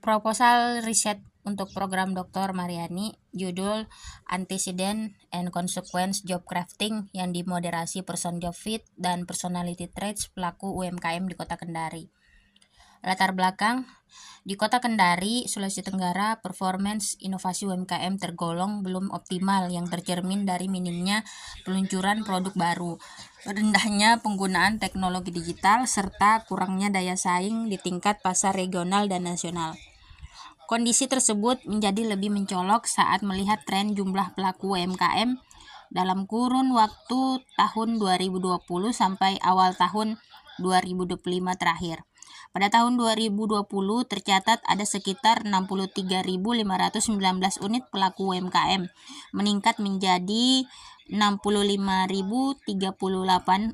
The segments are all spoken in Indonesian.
Proposal riset untuk program Dr. Mariani, judul Antecedent and Consequence Job Crafting yang dimoderasi Person Job Fit dan Personality Traits pelaku UMKM di Kota Kendari. Latar belakang, di Kota Kendari, Sulawesi Tenggara, performance inovasi UMKM tergolong belum optimal yang tercermin dari minimnya peluncuran produk baru, rendahnya penggunaan teknologi digital, serta kurangnya daya saing di tingkat pasar regional dan nasional. Kondisi tersebut menjadi lebih mencolok saat melihat tren jumlah pelaku UMKM dalam kurun waktu tahun 2020 sampai awal tahun 2025 terakhir. Pada tahun 2020 tercatat ada sekitar 63.519 unit pelaku UMKM, meningkat menjadi 65.038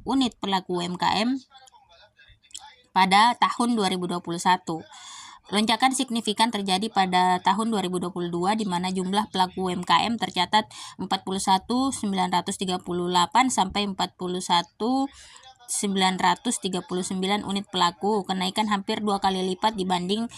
unit pelaku UMKM pada tahun 2021. Lonjakan signifikan terjadi pada tahun 2022 di mana jumlah pelaku UMKM tercatat 41.938 sampai 41.939 unit pelaku, kenaikan hampir 2 kali lipat dibanding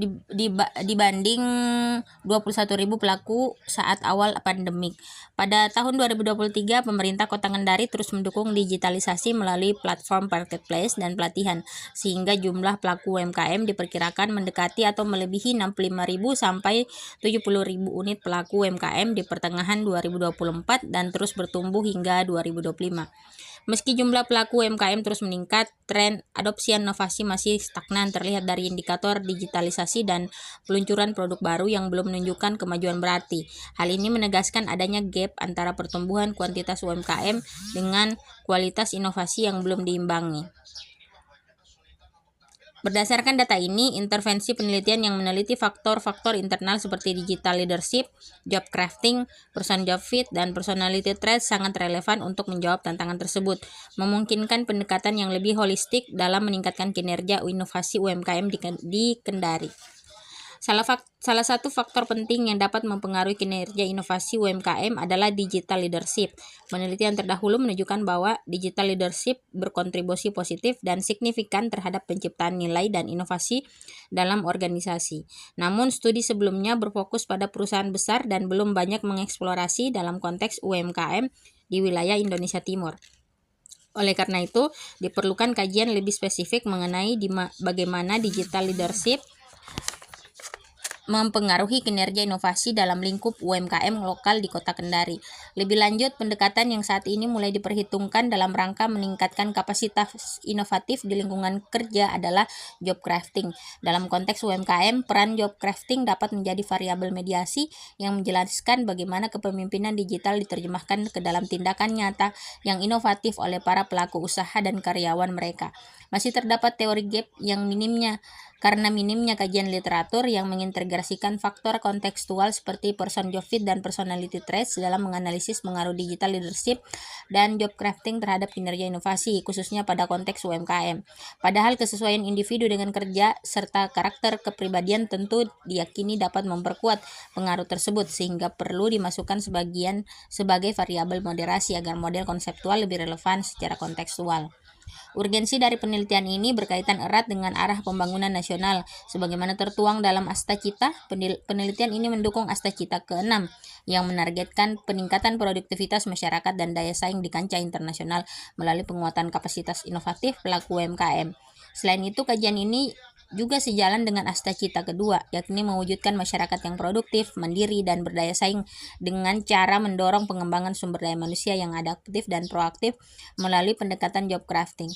21.000 pelaku saat awal pandemik. Pada tahun 2023, pemerintah Kota Kendari terus mendukung digitalisasi melalui platform marketplace dan pelatihan, sehingga jumlah pelaku UMKM diperkirakan mendekati atau melebihi 65.000 sampai 70.000 unit pelaku UMKM di pertengahan 2024 dan terus bertumbuh hingga 2025. Meski jumlah pelaku UMKM terus meningkat, tren adopsi inovasi masih stagnan terlihat dari indikator digitalisasi dan peluncuran produk baru yang belum menunjukkan kemajuan berarti. Hal ini menegaskan adanya gap antara pertumbuhan kuantitas UMKM dengan kualitas inovasi yang belum diimbangi. Berdasarkan data ini, intervensi penelitian yang meneliti faktor-faktor internal seperti digital leadership, job crafting, person job fit, dan personality traits sangat relevan untuk menjawab tantangan tersebut, memungkinkan pendekatan yang lebih holistik dalam meningkatkan kinerja inovasi UMKM di Kendari. Salah satu faktor penting yang dapat mempengaruhi kinerja inovasi UMKM adalah digital leadership. Penelitian terdahulu menunjukkan bahwa digital leadership berkontribusi positif dan signifikan terhadap penciptaan nilai dan inovasi dalam organisasi. Namun, studi sebelumnya berfokus pada perusahaan besar dan belum banyak mengeksplorasi dalam konteks UMKM di wilayah Indonesia Timur. Oleh karena itu, diperlukan kajian lebih spesifik mengenai bagaimana digital leadership mempengaruhi kinerja inovasi dalam lingkup UMKM lokal di Kota Kendari. Lebih lanjut, pendekatan yang saat ini mulai diperhitungkan dalam rangka meningkatkan kapasitas inovatif di lingkungan kerja adalah job crafting. Dalam konteks UMKM, peran job crafting dapat menjadi variabel mediasi yang menjelaskan bagaimana kepemimpinan digital diterjemahkan ke dalam tindakan nyata yang inovatif oleh para pelaku usaha dan karyawan mereka. Masih terdapat teori gap yang karena minimnya kajian literatur yang mengintegrasikan faktor kontekstual seperti person job fit dan personality traits dalam menganalisis pengaruh digital leadership dan job crafting terhadap kinerja inovasi, khususnya pada konteks UMKM. Padahal kesesuaian individu dengan kerja serta karakter kepribadian tentu diyakini dapat memperkuat pengaruh tersebut, sehingga perlu dimasukkan sebagai variabel moderasi agar model konseptual lebih relevan secara kontekstual. Urgensi dari penelitian ini berkaitan erat dengan arah pembangunan nasional. Sebagaimana tertuang dalam Asta Cita, penelitian ini mendukung Asta Cita ke-6 yang menargetkan peningkatan produktivitas masyarakat dan daya saing di kancah internasional melalui penguatan kapasitas inovatif pelaku UMKM. Selain itu, kajian ini juga sejalan dengan Asta Cita kedua, yakni mewujudkan masyarakat yang produktif, mandiri, dan berdaya saing dengan cara mendorong pengembangan sumber daya manusia yang adaptif dan proaktif melalui pendekatan job crafting.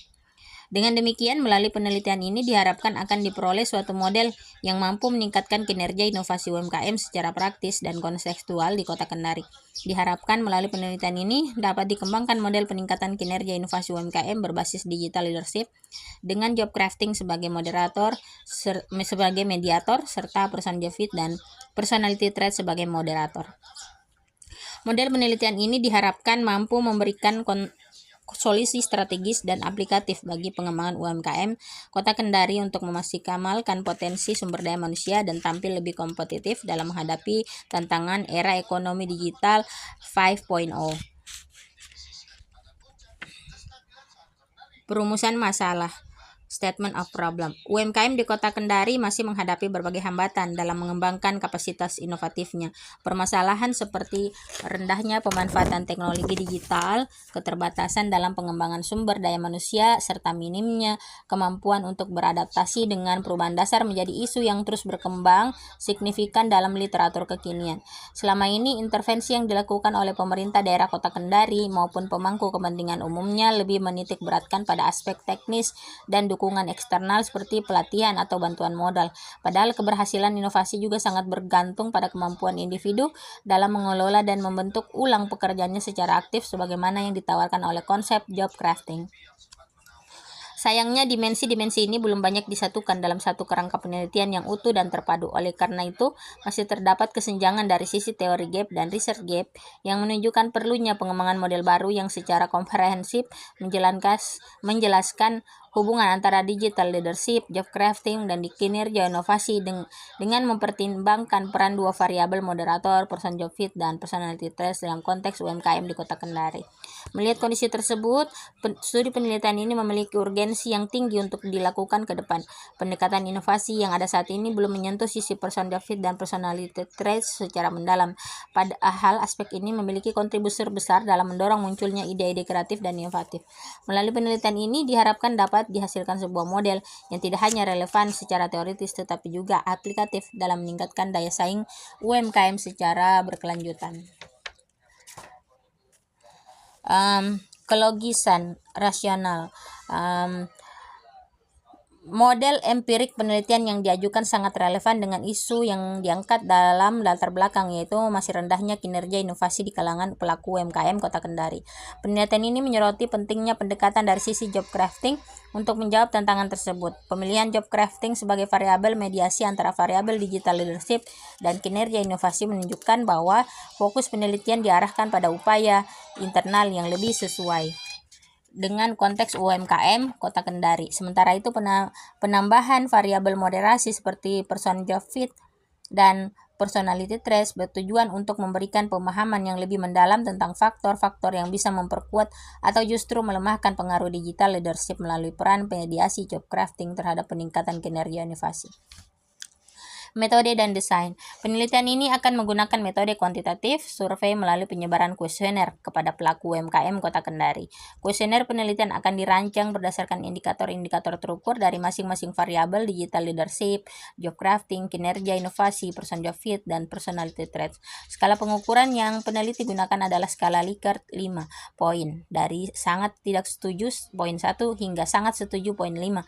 Dengan demikian, melalui penelitian ini diharapkan akan diperoleh suatu model yang mampu meningkatkan kinerja inovasi UMKM secara praktis dan kontekstual di Kota Kendari. Diharapkan melalui penelitian ini dapat dikembangkan model peningkatan kinerja inovasi UMKM berbasis digital leadership dengan job crafting sebagai mediator, serta person job fit dan personality trait sebagai moderator. Model penelitian ini diharapkan mampu memberikan solusi strategis dan aplikatif bagi pengembangan UMKM Kota Kendari untuk memaksimalkan potensi sumber daya manusia dan tampil lebih kompetitif dalam menghadapi tantangan era ekonomi digital 5.0. Perumusan masalah. Statement of Problem. UMKM di Kota Kendari masih menghadapi berbagai hambatan dalam mengembangkan kapasitas inovatifnya. Permasalahan seperti rendahnya pemanfaatan teknologi digital, keterbatasan dalam pengembangan sumber daya manusia, serta minimnya kemampuan untuk beradaptasi dengan perubahan dasar menjadi isu yang terus berkembang signifikan dalam literatur kekinian. Selama ini, intervensi yang dilakukan oleh pemerintah daerah Kota Kendari maupun pemangku kepentingan umumnya lebih menitik beratkan pada aspek teknis dan dukungan eksternal seperti pelatihan atau bantuan modal. Padahal keberhasilan inovasi juga sangat bergantung pada kemampuan individu dalam mengelola dan membentuk ulang pekerjaannya secara aktif sebagaimana yang ditawarkan oleh konsep job crafting. Sayangnya dimensi-dimensi ini belum banyak disatukan dalam satu kerangka penelitian yang utuh dan terpadu. Oleh karena itu, masih terdapat kesenjangan dari sisi teori gap dan research gap yang menunjukkan perlunya pengembangan model baru yang secara komprehensif menjelaskan hubungan antara digital leadership, job crafting, dan kinerja inovasi dengan mempertimbangkan peran dua variabel moderator, person job fit, dan personality traits dalam konteks UMKM di Kota Kendari. Melihat kondisi tersebut, studi penelitian ini memiliki urgensi yang tinggi untuk dilakukan ke depan. Pendekatan inovasi yang ada saat ini belum menyentuh sisi person job fit dan personality traits secara mendalam. Padahal aspek ini memiliki kontribusi besar dalam mendorong munculnya ide-ide kreatif dan inovatif. Melalui penelitian ini diharapkan dapat dihasilkan sebuah model yang tidak hanya relevan secara teoritis tetapi juga aplikatif dalam meningkatkan daya saing UMKM secara berkelanjutan. Kelogisan rasional. Model empirik penelitian yang diajukan sangat relevan dengan isu yang diangkat dalam latar belakang, yaitu masih rendahnya kinerja inovasi di kalangan pelaku UMKM Kota Kendari. Penelitian ini menyoroti pentingnya pendekatan dari sisi job crafting untuk menjawab tantangan tersebut. Pemilihan job crafting sebagai variabel mediasi antara variabel digital leadership dan kinerja inovasi menunjukkan bahwa fokus penelitian diarahkan pada upaya internal yang lebih sesuai dengan konteks UMKM Kota Kendari. Sementara itu penambahan variabel moderasi seperti person job fit dan personality traits bertujuan untuk memberikan pemahaman yang lebih mendalam tentang faktor-faktor yang bisa memperkuat atau justru melemahkan pengaruh digital leadership melalui peran mediasi job crafting terhadap peningkatan kinerja inovasi. Metode dan desain. Penelitian ini akan menggunakan metode kuantitatif, survei melalui penyebaran kuesioner kepada pelaku UMKM Kota Kendari. Kuesioner penelitian akan dirancang berdasarkan indikator-indikator terukur dari masing-masing variabel digital leadership, job crafting, kinerja inovasi, person job fit, dan personality traits. Skala pengukuran yang peneliti gunakan adalah skala Likert 5 poin, dari sangat tidak setuju poin 1 hingga sangat setuju poin 5.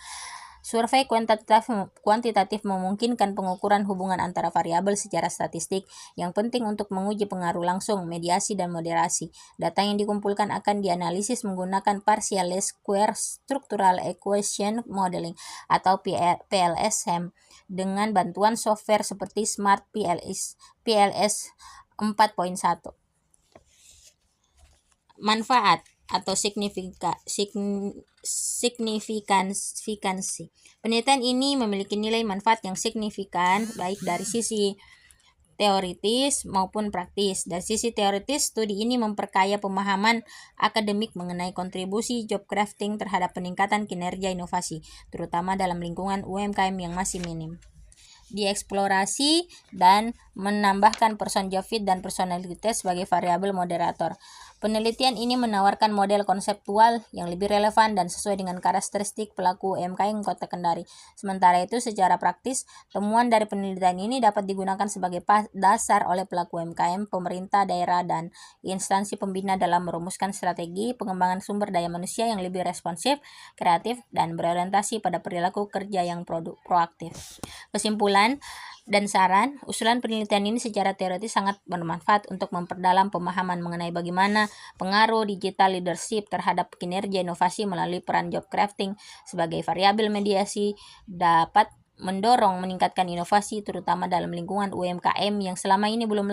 Survei kuantitatif memungkinkan pengukuran hubungan antara variabel secara statistik yang penting untuk menguji pengaruh langsung, mediasi, dan moderasi. Data yang dikumpulkan akan dianalisis menggunakan Partial Least Square Structural Equation Modeling atau PLSM dengan bantuan software seperti Smart PLS 4.1. Manfaat atau signifikansi. Penelitian ini memiliki nilai manfaat yang signifikan baik dari sisi teoritis maupun praktis. Dari sisi teoritis, studi ini memperkaya pemahaman akademik mengenai kontribusi job crafting terhadap peningkatan kinerja inovasi, terutama dalam lingkungan UMKM yang masih minim. Dieksplorasi dan menambahkan person job fit dan personality sebagai variabel moderator. Penelitian ini menawarkan model konseptual yang lebih relevan dan sesuai dengan karakteristik pelaku UMKM Kota Kendari. Sementara itu, secara praktis, temuan dari penelitian ini dapat digunakan sebagai dasar oleh pelaku UMKM, pemerintah daerah, dan instansi pembina dalam merumuskan strategi pengembangan sumber daya manusia yang lebih responsif, kreatif, dan berorientasi pada perilaku kerja yang proaktif. Kesimpulan dan saran, usulan penelitian ini secara teoritis sangat bermanfaat untuk memperdalam pemahaman mengenai bagaimana pengaruh digital leadership terhadap kinerja inovasi melalui peran job crafting sebagai variabel mediasi dapat mendorong meningkatkan inovasi terutama dalam lingkungan UMKM yang selama ini belum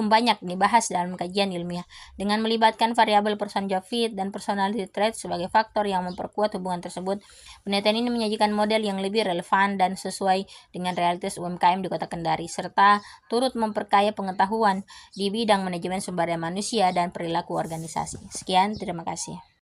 banyak dibahas dalam kajian ilmiah. Dengan melibatkan variabel person job fit dan personality traits sebagai faktor yang memperkuat hubungan tersebut, penelitian ini menyajikan model yang lebih relevan dan sesuai dengan realitas UMKM di Kota Kendari serta turut memperkaya pengetahuan di bidang manajemen sumber daya manusia dan perilaku organisasi. Sekian, terima kasih.